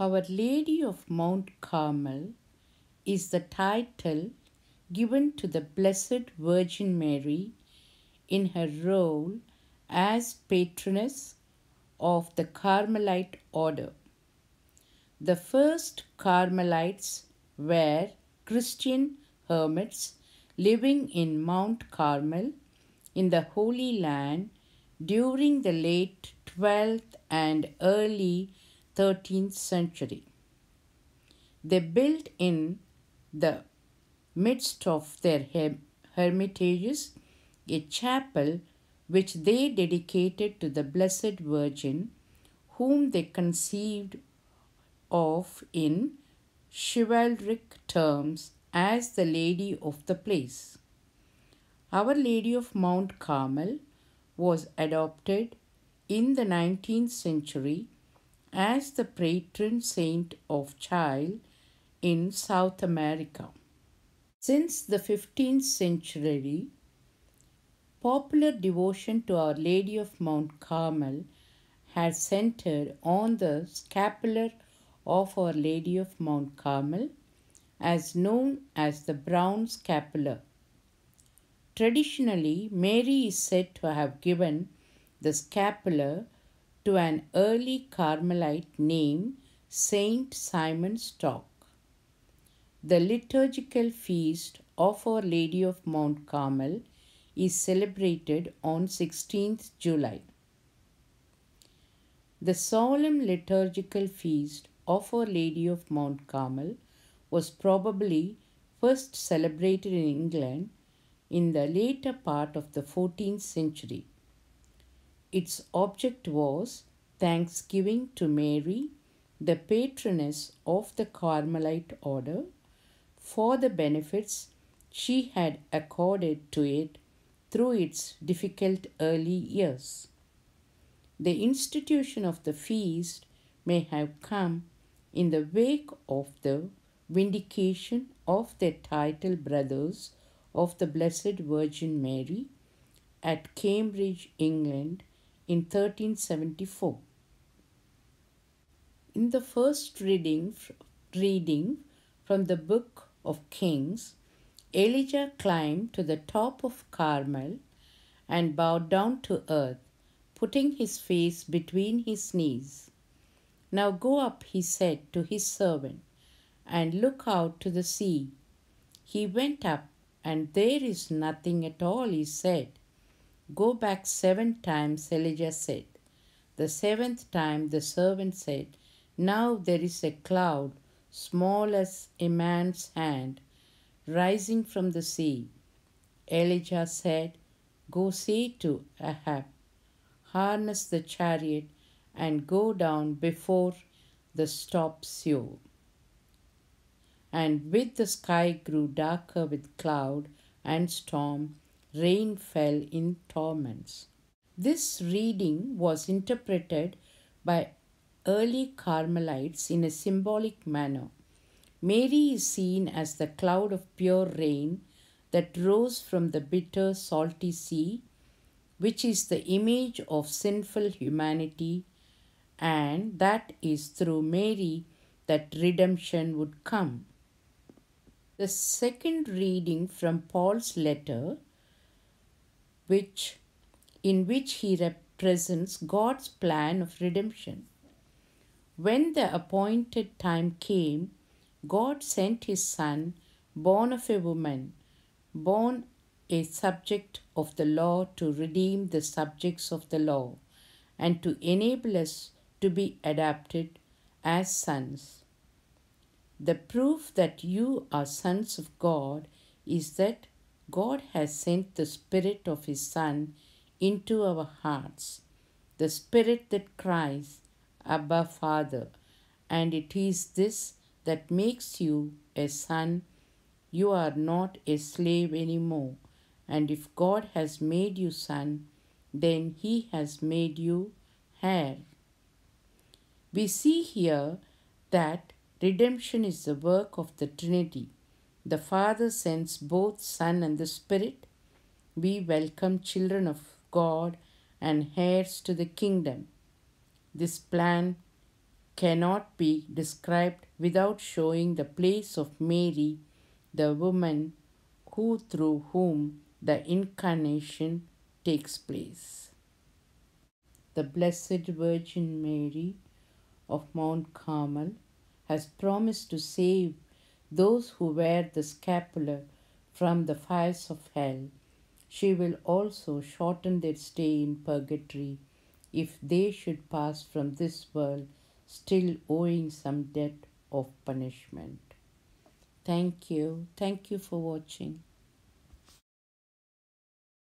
Our Lady of Mount Carmel is the title given to the Blessed Virgin Mary in her role as patroness of the Carmelite order. The first Carmelites were Christian hermits living in Mount Carmel in the Holy Land during the late 12th and early 13th century. They built in the midst of their hermitages a chapel which they dedicated to the Blessed Virgin, whom they conceived of in chivalric terms as the Lady of the place. Our Lady of Mount Carmel was adopted in the 19th century as the patron saint of child in South America. Since the 15th century, popular devotion to Our Lady of Mount Carmel has centered on the scapular of Our Lady of Mount Carmel, as known as the brown scapular. Traditionally, Mary is said to have given the scapular to an early Carmelite named Saint Simon Stock. The liturgical feast of Our Lady of Mount Carmel is celebrated on 16th July. The solemn liturgical feast of Our Lady of Mount Carmel was probably first celebrated in England in the later part of the 14th century. Its object was thanksgiving to Mary, the patroness of the Carmelite order, for the benefits she had accorded to it through its difficult early years. The institution of the feast may have come in the wake of the vindication of their title brothers of the Blessed Virgin Mary at Cambridge, England in 1374. In the first reading from the book of Kings, Elijah climbed to the top of Carmel and bowed down to earth, putting his face between his knees. "Now go up," he said to his servant, "and look out to the sea." He went up, and "There is nothing at all," he said. "Go back 7 times," Elijah said. The 7th time the servant said, "Now there is a cloud, small as a man's hand, rising from the sea." Elijah said, "Go say to Ahab, harness the chariot and go down before the stops you." And with the sky grew darker with cloud and storm, rain fell in torrents. This reading was interpreted by early Carmelites in a symbolic manner. Mary is seen as the cloud of pure rain that rose from the bitter, salty sea, which is the image of sinful humanity, and that is through Mary that redemption would come. The second reading from Paul's letter, in which he represents God's plan of redemption. When the appointed time came, God sent his Son, born of a woman, born a subject of the law, to redeem the subjects of the law and to enable us to be adopted as sons. The proof that you are sons of God is that God has sent the Spirit of His Son into our hearts, the Spirit that cries, "Abba, Father," and it is this that makes you a son. You are not a slave anymore, and if God has made you son, then He has made you heir. We see here that redemption is the work of the Trinity. The Father sends both Son and the Spirit. We welcome children of God and heirs to the kingdom. This plan cannot be described without showing the place of Mary, the woman through whom the incarnation takes place. The Blessed Virgin Mary of Mount Carmel has promised to save those who wear the scapular from the fires of hell. She will also shorten their stay in purgatory if they should pass from this world still owing some debt of punishment. Thank you. Thank you for watching.